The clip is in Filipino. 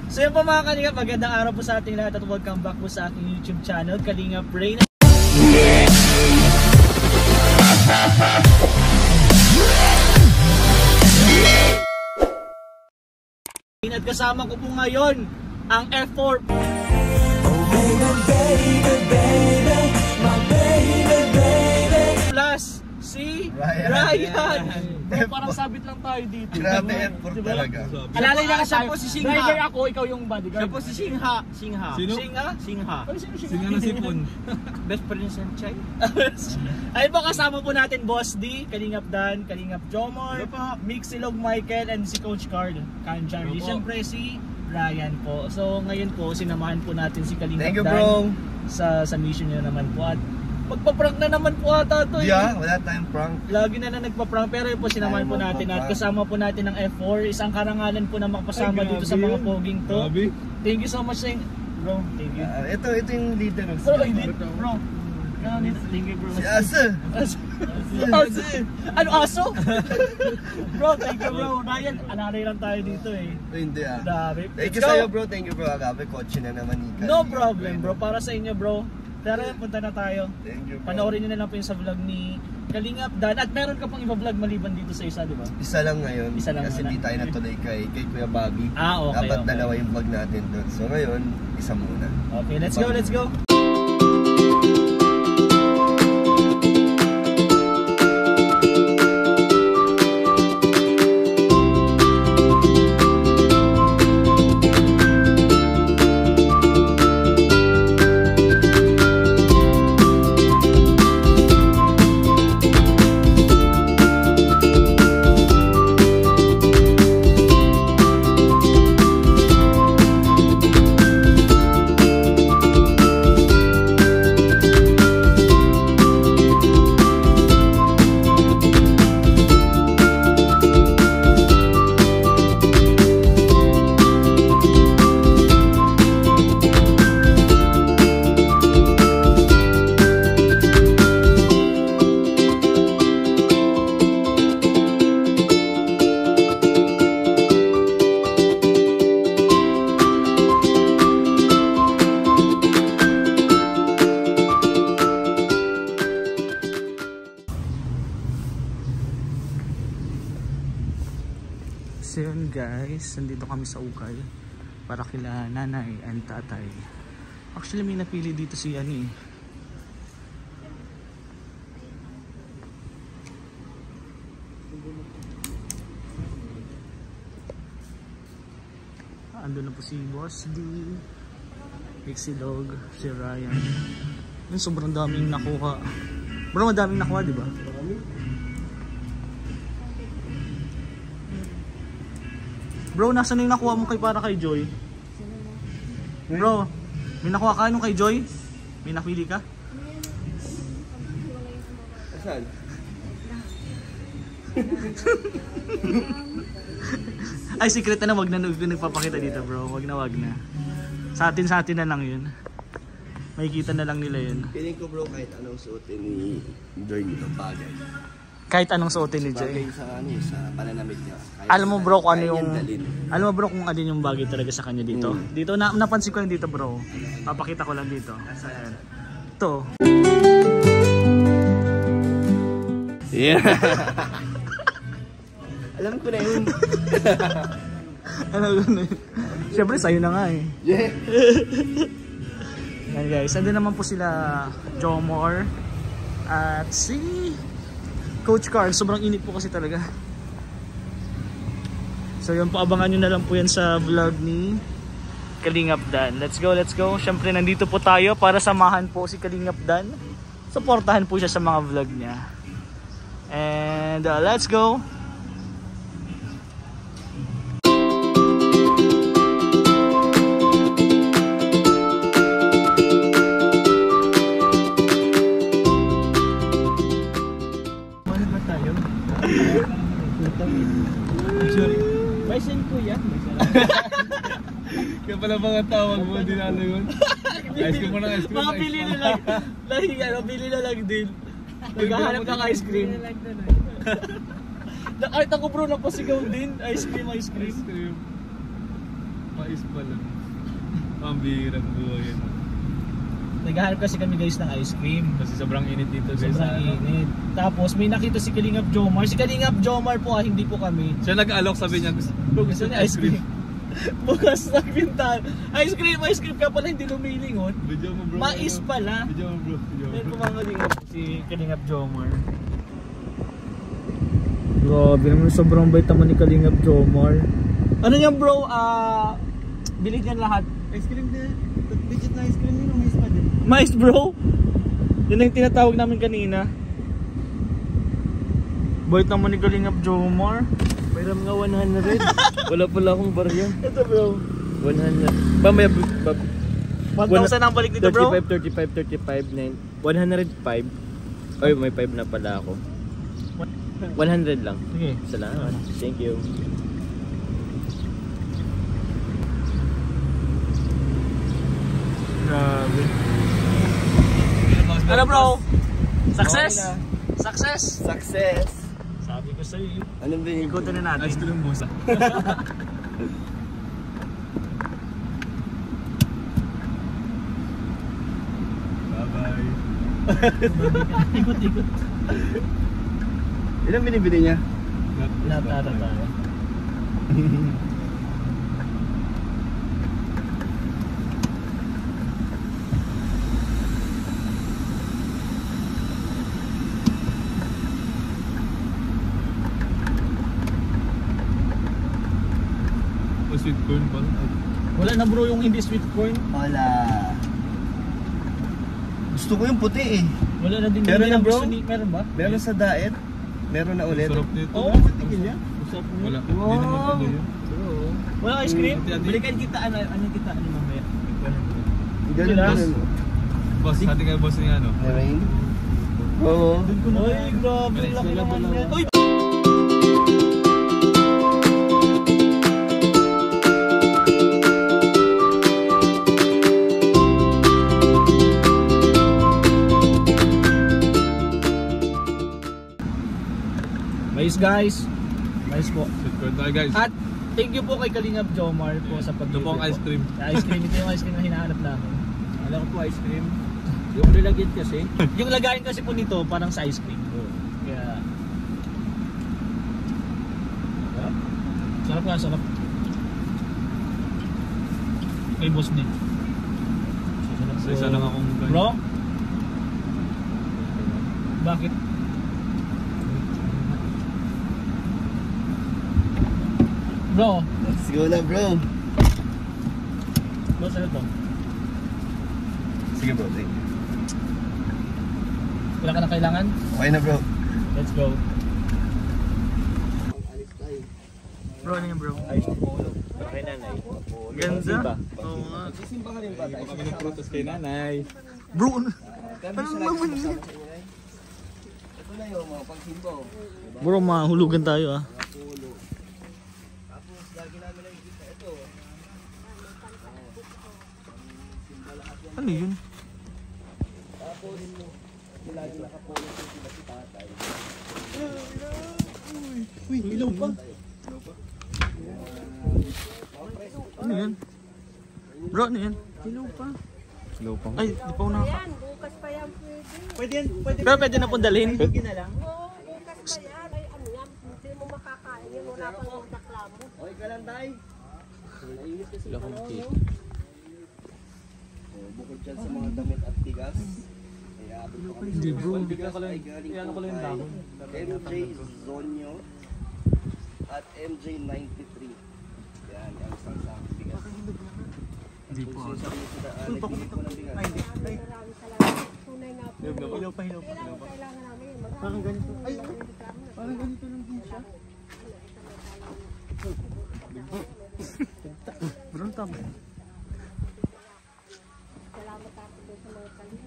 So yun po mga Kalingap, magandang araw po sa ating lahat at welcome back po sa aking YouTube channel, Kalingap Brain. At kasama ko po ngayon ang F4 plus si Ryan. Parang sabit lang tayo dito. Grabe F4 talaga. Alalay na siya po si Singha. Driver ako, ikaw yung bodyguard. Siya po si Singha. Singha. Sino? Singha? Singha. Singha na sipon. Best friend ni Sanchay. Ayun po, kasama po natin Boss D, Kalingap Dan, Kalingap Jomar, Mixilog Michael, and si Coach Carl Kanjari. Siyempre si Ryan po. So ngayon po, sinamahan po natin si Kalingap Dan. Thank you, bro. Sa mission niya naman po. At magpa-prank na naman po ata to. Yeah, wala tayong prank. Lagi na nagpa-prank, pero yun po sinamahan po natin at kasama po natin ng F4. Isang karangalan po na makapasama dito sa mga poging to. Thank you so much bro. Thank you. Ito yung leader ng Bro. Thank you bro. Si Asa. Ano aso? Bro, thank you bro. Ryan, alalay lang tayo dito eh. Hindi Dami. Thank you sa'yo bro, thank you bro. Agape, kotse na naman ika. No problem bro, para sa inyo bro. Tara, punta na tayo. Thank you bro. Panoorin nyo na lang po yung sa vlog ni Kalingap Dan. At meron ka pang iba-vlog maliban dito sa isa, di ba? Isa lang ngayon. Isa lang kasi muna. di tayo natuloy kay Kuya Bobby. Okay. Dapat dalawa yung vlog natin doon. So ngayon, isa muna. Okay, let's go. So yun guys, nandito kami sa ukay para kila nanay and tatay. Actually may napili dito si ano eh. Ando na po si Boss D, Mixilog, si Ryan. Yun, sobrang daming nakuha. Bro, madaming nakuha di ba? Bro, nasan yung nakuha mo para kay Joy? Bro, may nakuha ka nung kay Joy? May napili ka? Saan? Ay, secret na, wag na nagpapakita dito bro. Wag na. Sa atin na lang yun. Makikita na lang nila yun. Piling ko bro, kahit anong suotin ni Joy nito bagay. Kahit anong suotin ni Joy. Bagay sa pananamit niya. Alam mo bro kung ano yung kung ano yung bagay talaga sa kanya dito. Dito napansin ko lang dito bro. Papakita ko lang dito. Ayan. Ito. Yeah. Alam ko na yun. Ano yun? Siyempre sa'yo na nga eh. Yeah. Yan guys, andun naman po sila Jomar at si Coach Carl. Sobrang init po kasi talaga. So yun po, abangan nyo na lang po yan sa vlog ni Kalingap Dan. Let's go. Siyempre nandito po tayo para samahan po si Kalingap Dan. Supportahan po siya sa mga vlog niya. And let's go. Kaya pala mga tawag mo, dinalo yun. Ice cream mo ng ice cream. Mga pili na lang. Pili na lang din. Naghahanap ng ice cream. Nakita ko bro, napasigaw din. Ice cream. Mais pa lang. Pambihirang buhay yan. Naghahanap kasi kami guys ng ice cream. Kasi sobrang init dito guys. Sobrang init. Tapos may nakita si Kalingap Jomar. Si Kalingap Jomar po hindi po kami. Siya nag-alok, sabi niya gusto niya ice cream. Bukas na pintahan. Ice cream ka pala hindi lumilingon. Video mo bro. Mais pala. Video mo bro. Yan po mga Kalingap si Kalingap Jomar. Grabe naman, sobrang bait naman ni Kalingap Jomar. Ano yan bro? Bilhin niyan lahat. Ice cream din. Legit na ice cream yun. Mais pa din. Mais bro? Yun ang tinatawag namin kanina. Bait naman ni Kalingap Jomar. Mayroon nga 100. Wala pala akong barya. Ito bro. 100. Ba may 1,000 ang balik dito bro? 35, 9. 105. Ay, may 5 na pala ako. 100 lang. Sige. Salamat. Thank you. Grabe. Ano bro? Success? Success? Success. Sabi ko sa'yo. Anong bilhin? Ikutin na natin. Ice cream musa. Bye-bye. Ikot-ikot. Ilang binibili niya? Lahat tayo. Sweet corn pala. Wala na bro yung hindi sweet corn. Wala. Gusto ko yung puti eh. Wala na din. Meron na, bro? Meron ba? Meron sa diet. Meron na ulit. Sarap nito. Oo. Tingin niya. Wala. Hindi naman ano yun. Wala ice cream? Ati-ati. Balikan kita anong kita mamaya. Ganun Boss. lang. Boss, hati kayo boss niya ano? Meron? Oo. Ay, grabe. Laki naman yan. Uy! Mais guys. Mais po. Sweet corn tayo guys. At thank you po kay Kalingap Jomar po sa Ito pag-deliver po ang ice cream. Ice cream, ito yung ice cream na hinahanap namin. Alam ko po ice cream. Yung nilagyan kasi. Yung lagayin kasi po nito parang sa ice cream. Kaya sarap nga, sarap. Kay boss din. Sa isa lang akong ganyan. Bro? Bakit? Bro? Let's go na bro. Boss, ano to? Sige bro, thank you. Wala ka na kailangan? Okay na bro. Let's go. Bro, ano yung bro? Ayos na po. Okay nanay. Ganda. Oo nga. Sisimba ka rin ba? Kami ng prutas kay nanay. Bro, ano naman yun? Ito na yung mga pangsimba. Bro, mahulugan tayo ah. Tapos lagi namin nakikita ito. Ano yun? Tapos lagi nakapulong ko sila si tatay. Uy, ilaw pa. Ano yan? Bro, ano yan? Slow pa. Ay, di pa ako nakaka... Yan, bukas pa yan pwede. Pwede yan, pwede. Pero pwede na pong dalhin. Pwede na lang. Oo, bukas pa yan. Ay, ano yan, hindi mo makakain yan. Wala pang reklamo. Okay ka lang tay. Nainis kasi Wala akong cake. Bukod dyan sa mga damit at bigas. Hindi bro. Bigas ay galing po kay MJ Zonyo at MJ 93. Yan, ang isang sa bigas. Hindi po. Nagbili ko ng bigas. Maraming salamat. Tunay nga po. Hilaw pa, hilaw pa. Kailangan namin. Parang ganito. Ay, parang ganito lang din siya. bro, tama. Salamat ako doon sa mga kalina.